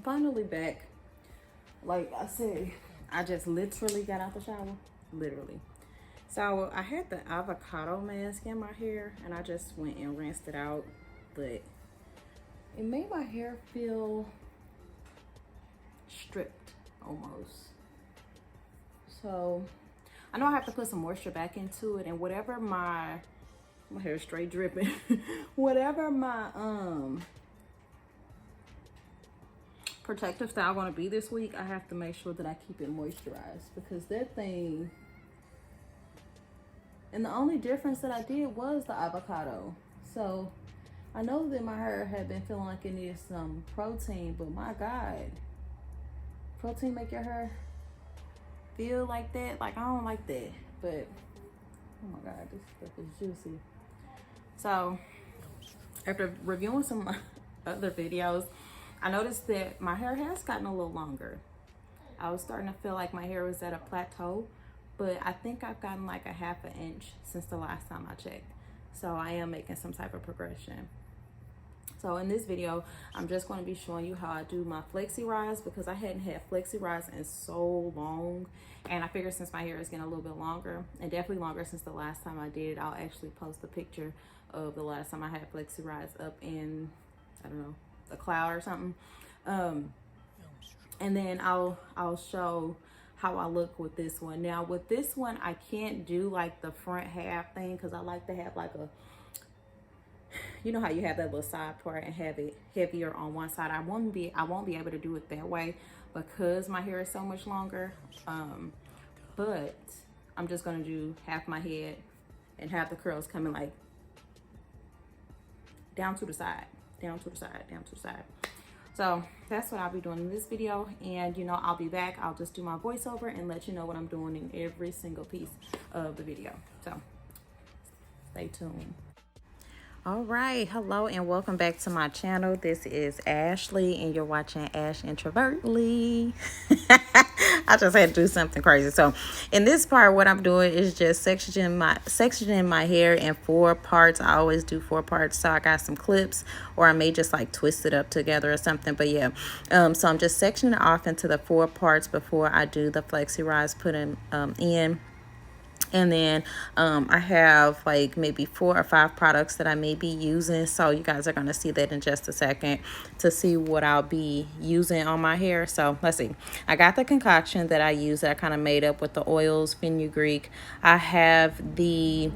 finally back. Like I said, I just literally got out the shower. Literally. So I had the avocado mask in my hair and I just went and rinsed it out. But it made my hair feel stripped almost. So I know I have to put some moisture back into it, and whatever my hair is straight dripping. Whatever my protective style gonna be this week, I have to make sure that I keep it moisturized, because that thing, and the only difference that I did was the avocado. So I know that my hair had been feeling like it needed some protein, but my God, protein make your hair feel like that? Like, I don't like that. But oh my God, this stuff is juicy. So after reviewing some other videos, I noticed that my hair has gotten a little longer. I was starting to feel like my hair was at a plateau, but I think I've gotten like a ½ an inch since the last time I checked. So I am making some type of progression. So in this video, I'm just going to be showing you how I do my flexi rise, because I hadn't had flexi rise in so long. And I figured since my hair is getting a little bit longer, and definitely longer since the last time I did it, I'll actually post a picture of the last time I had flexi rise up in, I don't know, a cloud or something. And then I'll show how I look with this one. Now with this one, I can't do like the front half thing, because I like to have like a, you know how you have that little side part and have it heavier on one side. I won't be able to do it that way because my hair is so much longer. But I'm just gonna do half my head and have the curls coming like down to the side, down to the side, down to the side. So that's what I'll be doing in this video. And you know, I'll be back. I'll just do my voiceover and let you know what I'm doing in every single piece of the video. So stay tuned. All right, hello and welcome back to my channel. This is Ashley and you're watching Ash Introvertly. I just had to do something crazy. So in this part, what I'm doing is just sectioning my hair in 4 parts. I always do 4 parts. So I got some clips, or I may just like twist it up together or something. But yeah, so I'm just sectioning it off into the 4 parts before I do the flexi rise putting in. And then I have like maybe 4 or 5 products that I may be using. So you guys are going to see that in just a second to see what I'll be using on my hair. So let's see. I got the concoction that I use that I kind of made up with the oils, fenugreek. I have the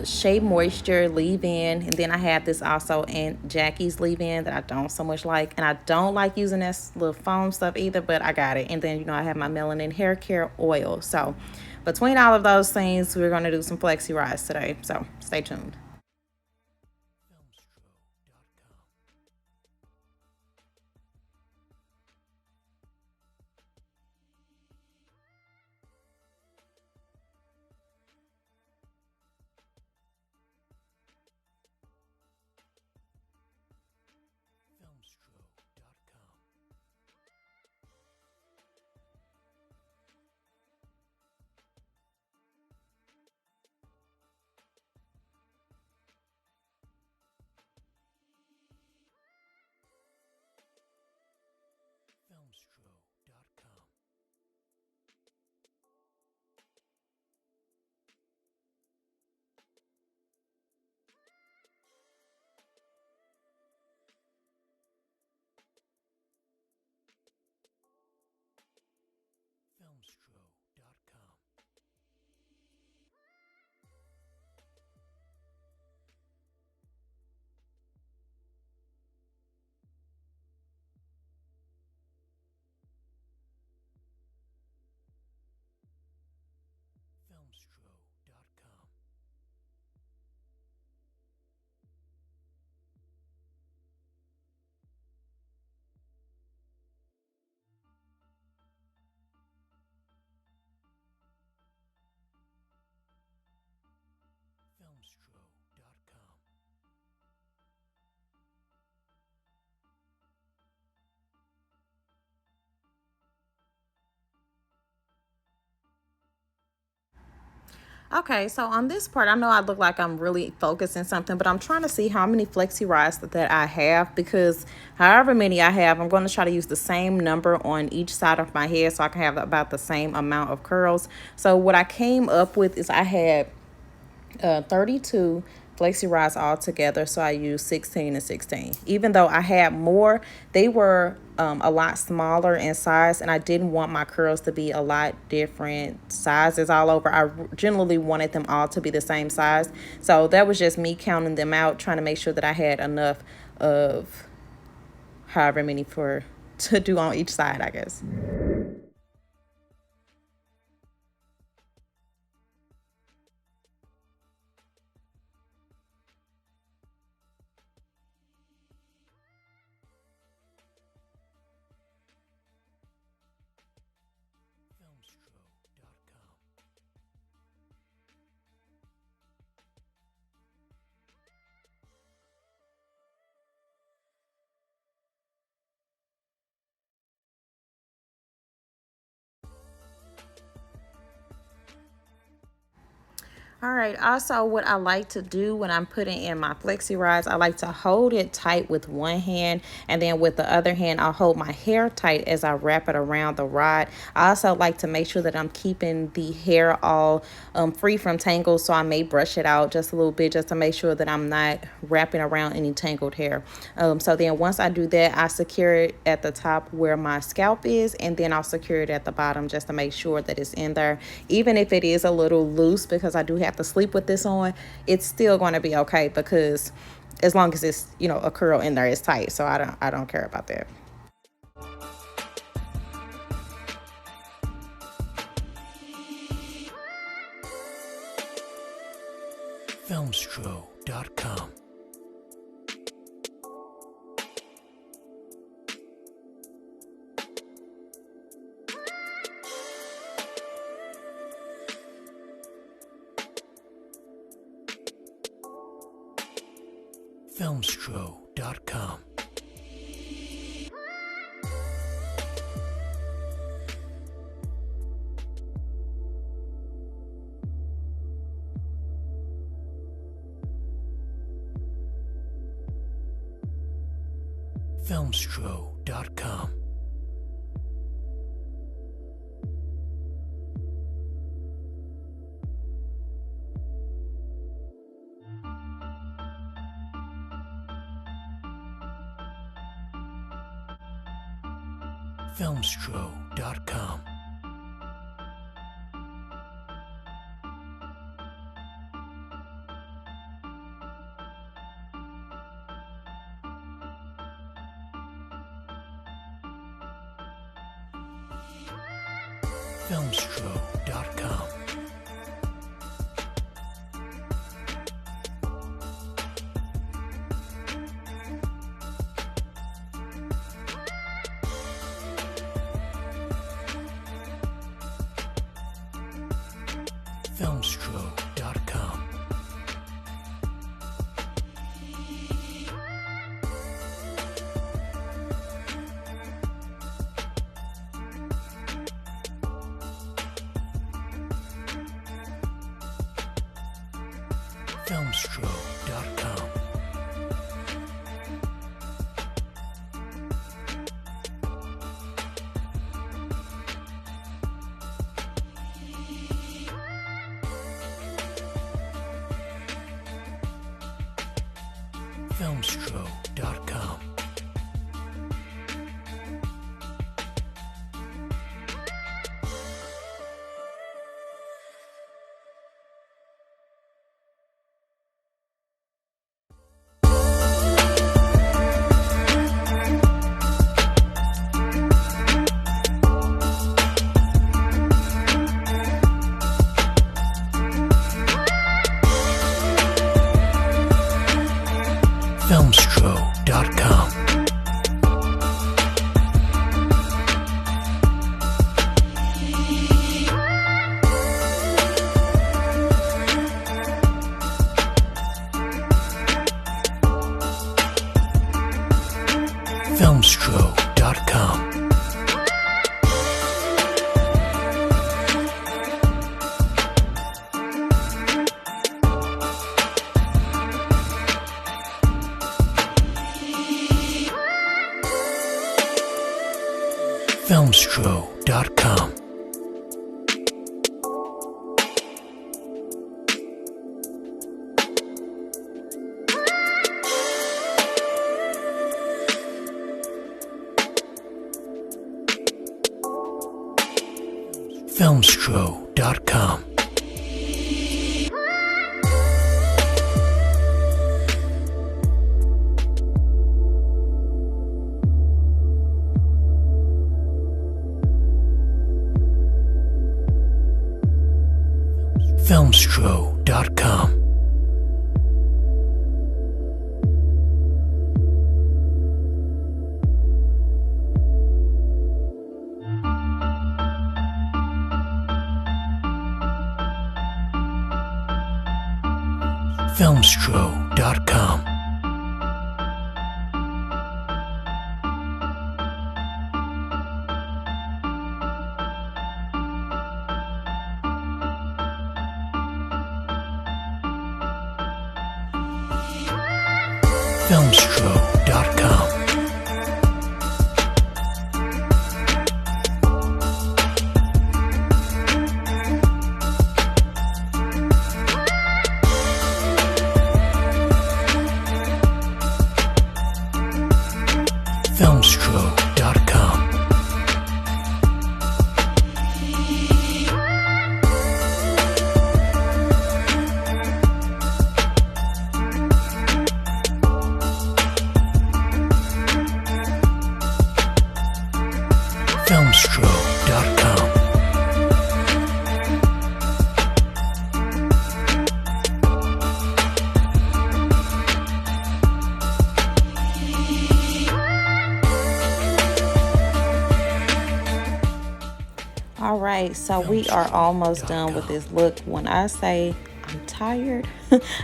Shea Moisture leave-in. And then I have this also in Jackie's leave-in that I don't so much like. And I don't like using this little foam stuff either, but I got it. And then, you know, I have my melanin hair care oil. So between all of those things, we're going to do some flexi rise today. So stay tuned. Okay, so on this part, I know I look like I'm really focusing something, but I'm trying to see how many flexi rods that I have, because however many I have, I'm going to try to use the same number on each side of my head so I can have about the same amount of curls. So what I came up with is I had 32 flexi rods all together, so I used 16 and 16. Even though I had more, they were a lot smaller in size, and I didn't want my curls to be a lot different sizes all over. I generally wanted them all to be the same size, so that was just me counting them out, trying to make sure that I had enough of however many to do on each side, I guess. All right, also what I like to do when I'm putting in my flexi rods, I like to hold it tight with one hand, and then with the other hand, I'll hold my hair tight as I wrap it around the rod. I also like to make sure that I'm keeping the hair all free from tangles, so I may brush it out just a little bit just to make sure that I'm not wrapping around any tangled hair. So then once I do that, I secure it at the top where my scalp is, and then I'll secure it at the bottom just to make sure that it's in there. Even if it is a little loose, because I do have to sleep with this on, it's still going to be okay, because as long as it's, you know, a curl in there, it's tight. So I don't care about that. Filmstro.com. Filmstro.com. Filmstro.com. Filmstro.com. Filmstro.com. Filmstro.com. Filmstro.com. Filmstro.com. Filmstro.com. Filmstro.com. Filmstro.com. Filmstro.com. Filmstro.com. Filmstro.com. Filmstro.com. Filmstro.com. All right, so we are almost done with this look. When I say I'm tired,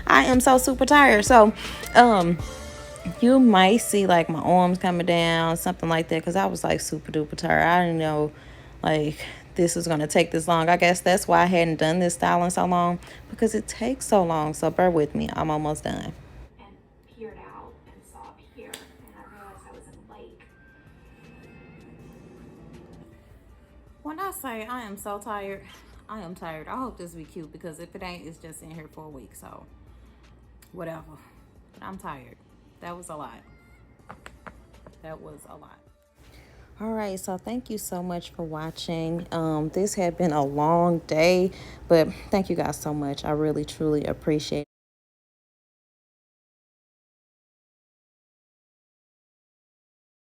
I am so super tired. So you might see like my arms coming down, something like that, because I was like super duper tired. I didn't know like this was gonna take this long. I guess that's why I hadn't done this style in so long, because it takes so long. So bear with me, I'm almost done. And peered out and saw up here, and I realized I was in the lake. When I say I am so tired, I am tired. I hope this will be cute, because if it ain't, it's just in here for a week, so whatever. But I'm tired. That was a lot. That was a lot. All right, so thank you so much for watching. This had been a long day, but thank you guys so much. I really truly appreciate it.